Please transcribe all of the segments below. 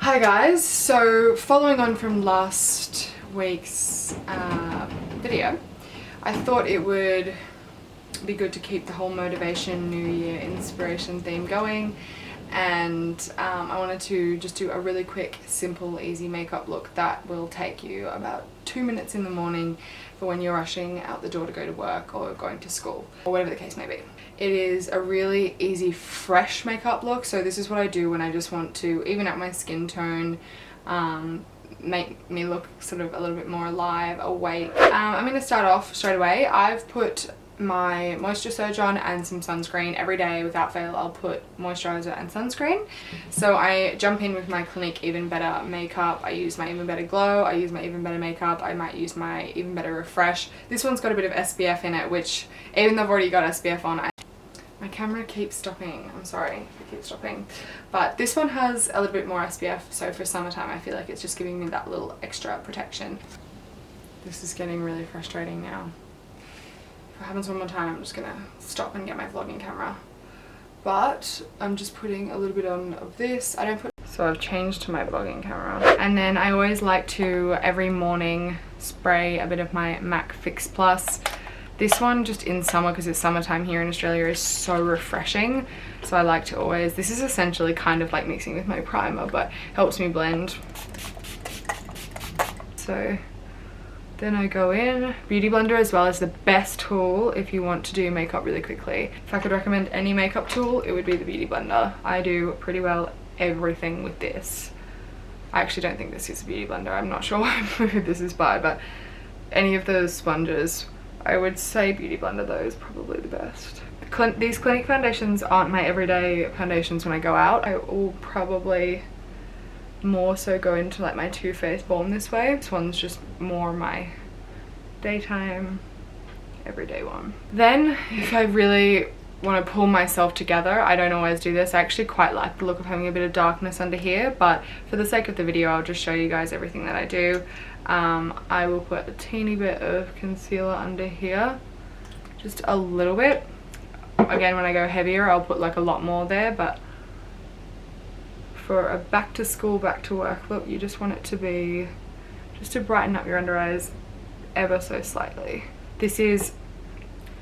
Hi guys, so following on from last week's video, I thought it would be good to keep the whole motivation, new year, inspiration theme going, and I wanted to just do a really quick, simple, easy makeup look that will take you about 2 minutes in the morning for when you're rushing out the door to go to work or going to school or whatever the case may be. It is a really easy, fresh makeup look, so this is what I do when I just want to even out my skin tone, make me look sort of a little bit more alive, awake. I'm going to start off straight away. I've put my moisture surge on and some sunscreen every day. Without fail, I'll put moisturizer and sunscreen. So I jump in with my Clinique Even Better makeup. I use my Even Better Glow, I use my Even Better makeup, I might use my Even Better Refresh. This one's got a bit of SPF in it, which even though I've already got SPF on, my camera keeps stopping. I'm sorry if it keeps stopping. But this one has a little bit more SPF, so for summertime I feel like it's just giving me that little extra protection. This is getting really frustrating now. If it happens one more time, I'm just gonna stop and get my vlogging camera. But I'm just putting a little bit on of this. So I've changed to my vlogging camera. And then I always like to, every morning, spray a bit of my MAC Fix Plus. This one, just in summer, because it's summertime here in Australia, is so refreshing. So I like to always, this is essentially kind of like mixing with my primer, but helps me blend. So then I go in. Beauty blender as well is the best tool if you want to do makeup really quickly. If I could recommend any makeup tool, it would be the beauty blender. I do pretty well everything with this. I actually don't think this is a beauty blender. I'm not sure who this is by, but any of those sponges, I would say beauty blender though is probably the best. These Clinique foundations aren't my everyday foundations when I go out. I will probably more so go into like my Too Faced Born This Way. This one's just more my daytime, everyday one. Then if I really want to pull myself together, I don't always do this. I actually quite like the look of having a bit of darkness under here, but for the sake of the video I'll just show you guys everything that I do. I will put a teeny bit of concealer under here, just a little bit. Again, when I go heavier I'll put like a lot more there, but for a back to school, back to work look, you just want it to be just to brighten up your under eyes ever so slightly. This is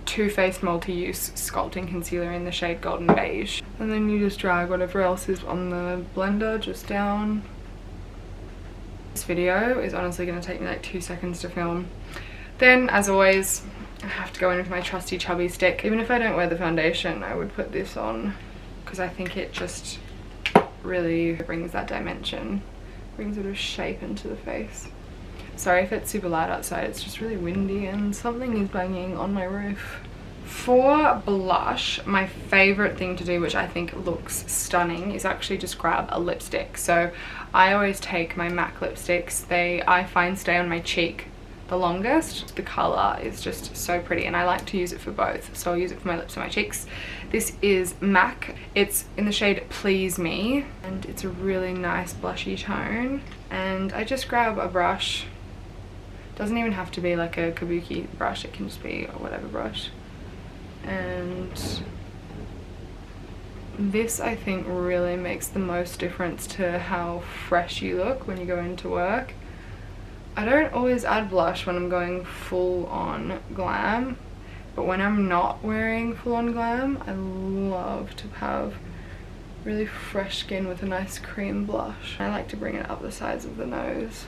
Too Faced Multi-Use Sculpting Concealer in the shade Golden Beige. And then you just drag whatever else is on the blender just down. This video is honestly going to take me like 2 seconds to film. Then, as always, I have to go in with my trusty chubby stick. Even if I don't wear the foundation, I would put this on because I think it just really brings that dimension, brings a bit of shape into the face. Sorry if it's super loud outside, it's just really windy and something is banging on my roof. For blush, my favorite thing to do, which I think looks stunning, is actually just grab a lipstick. So I always take my MAC lipsticks. I find stay on my cheek the longest. The color is just so pretty and I like to use it for both, so I'll use it for my lips and my cheeks. This is MAC. It's in the shade Please Me and it's a really nice blushy tone. And I just grab a brush. Doesn't even have to be like a kabuki brush, it can just be whatever brush. And this I think really makes the most difference to how fresh you look when you go into work. I don't always add blush when I'm going full on glam, but when I'm not wearing full on glam, I love to have really fresh skin with a nice cream blush. I like to bring it up the sides of the nose.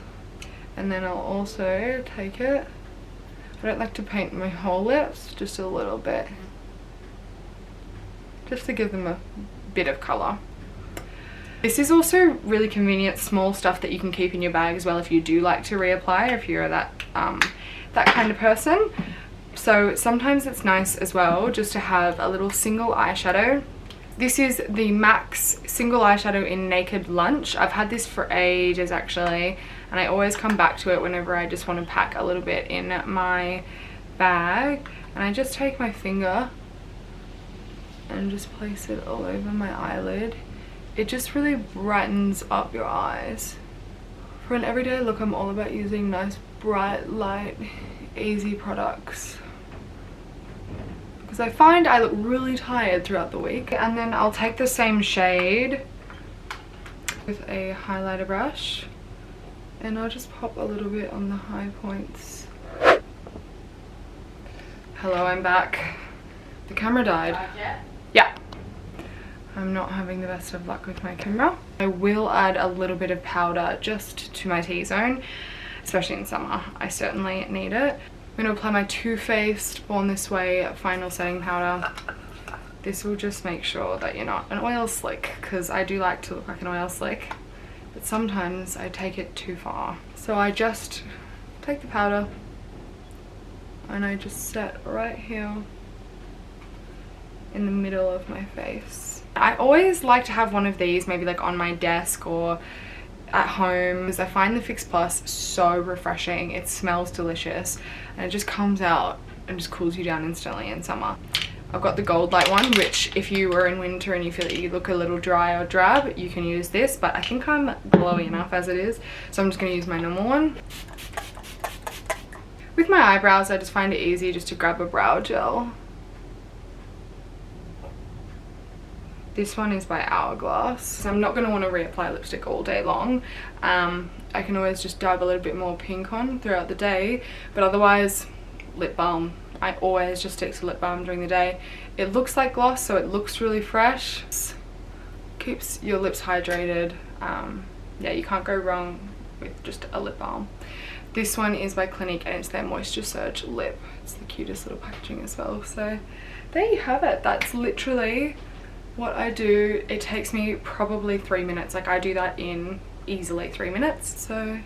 And then I'll also take it, I don't like to paint my whole lips, just a little bit, just to give them a bit of colour. This is also really convenient, small stuff that you can keep in your bag as well if you do like to reapply, if you're that kind of person. So sometimes it's nice as well just to have a little single eyeshadow. This is the MAC's single eyeshadow in Naked Lunch. I've had this for ages actually, and I always come back to it whenever I just want to pack a little bit in my bag. And I just take my finger and just place it all over my eyelid. It just really brightens up your eyes. For an everyday look, I'm all about using nice, bright, light, easy products, because I find I look really tired throughout the week. And then I'll take the same shade with a highlighter brush, and I'll just pop a little bit on the high points. Hello, I'm back. The camera died. Yeah. I'm not having the best of luck with my camera. I will add a little bit of powder just to my T-zone, especially in summer. I certainly need it. I'm going to apply my Too Faced Born This Way final setting powder. This will just make sure that you're not an oil slick, because I do like to look like an oil slick, but sometimes I take it too far. So I just take the powder and I just set right here in the middle of my face. I always like to have one of these maybe like on my desk or at home, because I find the Fix Plus so refreshing. It smells delicious and it just comes out and just cools you down instantly in summer. I've got the Gold Light one, which if you were in winter and you feel that you look a little dry or drab, you can use this, but I think I'm glowy enough as it is, so I'm just going to use my normal one. With my eyebrows, I just find it easy just to grab a brow gel. This one is by Hourglass. I'm not going to want to reapply lipstick all day long. I can always just dab a little bit more pink on throughout the day, but otherwise lip balm. I always just stick to lip balm during the day. It looks like gloss, so it looks really fresh. Keeps your lips hydrated. Yeah, you can't go wrong with just a lip balm. This one is by Clinique and it's their Moisture Surge Lip. It's the cutest little packaging as well. So there you have it. That's literally what I do. It takes me probably 3 minutes. Like, I do that in easily 3 minutes. So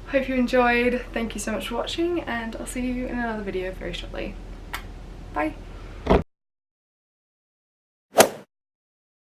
hope you enjoyed. Thank you so much for watching, and I'll see you in another video very shortly. Bye.